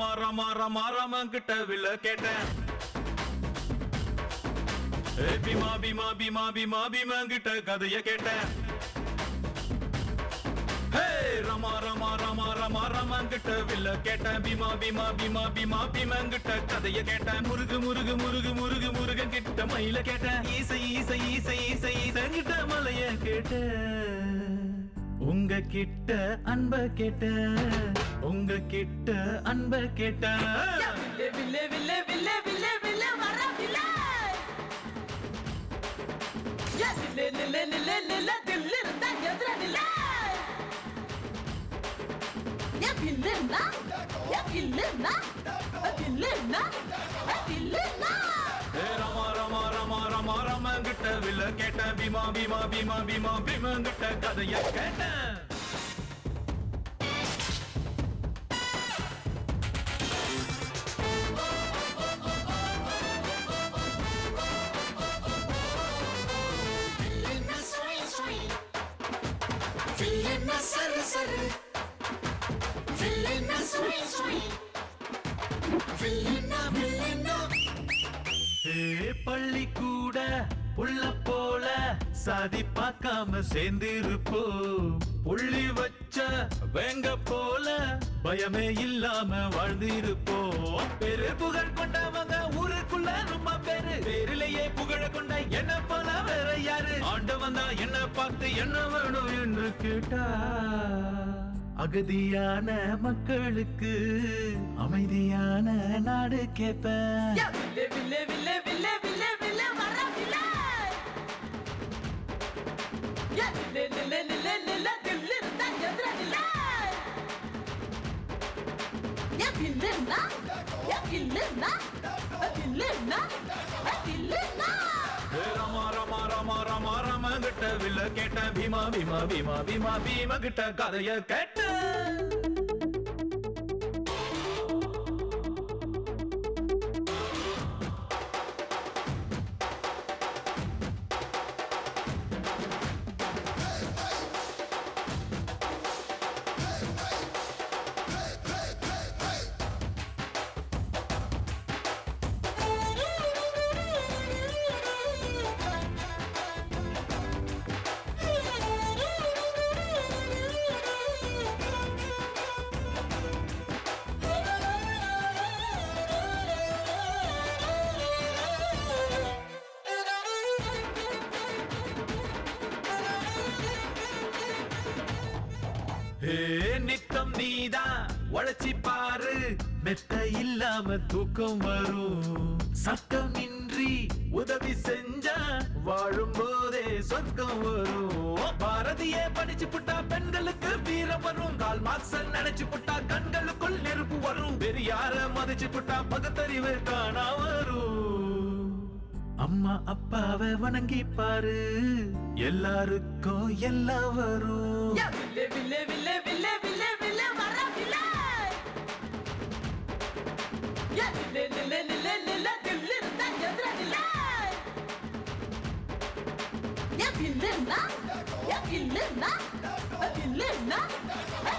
ரமா ரமா ரமா ரமா கிட்ட வில்ல கேட்டேன். பீமா பீமா பீமா பீமா பீமா கிட்ட கதைய கேட்டேன். ரமா ரமா ரமா ரமா ரமா கிட்ட வில்ல கேட்டேன். பீமா பீமா பீமா பீமா பீமா கிட்ட கதைய கேட்டேன். முருகு முருகு முருகு முருகு முருகன் கிட்ட மயில கேட்டேன். ஈசை ஈசை ஈசை ஈசை ஈசை கிட்ட மலைய கேட்டேன். உங்க கிட்ட அன்ப கேட்டேன். உங்க கிட்ட அன்ப கேட்டேன். வில்லே வில்லே வில்லே வில்லே வில்லே வர வில்லே நில்லே நில்லே நில்லே நில்லே தில்லு இருந்தா எதிர நில்லே வில்லுன்னா வில்லுன்னா வில்லுன்னா வில்லுன்னா ரமா ரமா ரமா ரமா ரமா கிட்ட வில்ல கேட்டேன். பீமா பீமா பீமா பீமா பீமா கிட்ட கதைய கேட்டேன். சரு சரு வில்லனா சுவை சுவை வில்லனா வில்லனா பள்ளி கூட புள்ள போல சாதி பார்க்காம சேர்ந்திருப்போம். புள்ளி வச்ச வேங்க போல பயமே இல்லாம வாழ்ந்திருப்போம். பெரு புகழ் கொண்டவங்க ஊருக்குள்ள நம்ம பேரு. பேரிலேயே புகழ கொண்ட என்ன போல வேற யாரு? ஆண்டவன் தான் என்ன பார்த்து என்ன வேணும் என்று கேட்டா அகதியான மக்களுக்கு அமைதியான நாடு கேட்பேன். வில்லே வில்லே வில்லே வில்லே வில்லே வில்லே வர வில்லே நில்லே நில்லே நில்லே நில்லே தில்லு இருந்தா எதிர நில்லே வில்லுன்னா வில்லுன்னா வில்லுன்னா வில்லுன்னா ரமா ரமா ரமா ரமா ரமா கிட்ட வில்ல கேட்டேன். பீமா பீமா பீமா பீமா பீமா கிட்ட கதைய கேட்டேன். நித்தம் நீதான் உழைச்சி பாரு. மெத்த இல்லாம தூக்கம் வரும். சட்டம் இன்றி உதவி செஞ்சா வாழும் போதே சொர்க்கம் வரும். பாரதியே படிச்சு புட்டா பெண்களுக்கு வீரம் வரும். கால் மார்க்ஸ் நினைச்சு புட்டா கண்களுக்குள் நெருப்பு வரும். பெரியார மதிச்சு புட்டா பகுத்தறிவு காணா வரும். அம்மா அப்பாவை வணங்கி பாரு. எல்லாருக்கும் எல்லாம் வரும். வில்லே வில்லே வில்லே வில்லே வில்லே வில்லே வர வில்லே நில்லே நில்லே நில்லே நில்லே தில்லு இருந்தா எதிர நில்லே வில்லுன்னா வில்லுன்னா வில்லுன்னா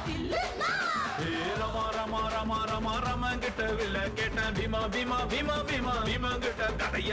வில்லுன்னா ரமா ரமா ரமா ரமா ரமா கிட்ட வில்ல கேட்டேன். பீமா பீமா பீமா பீமா பீமா கிட்ட கதைய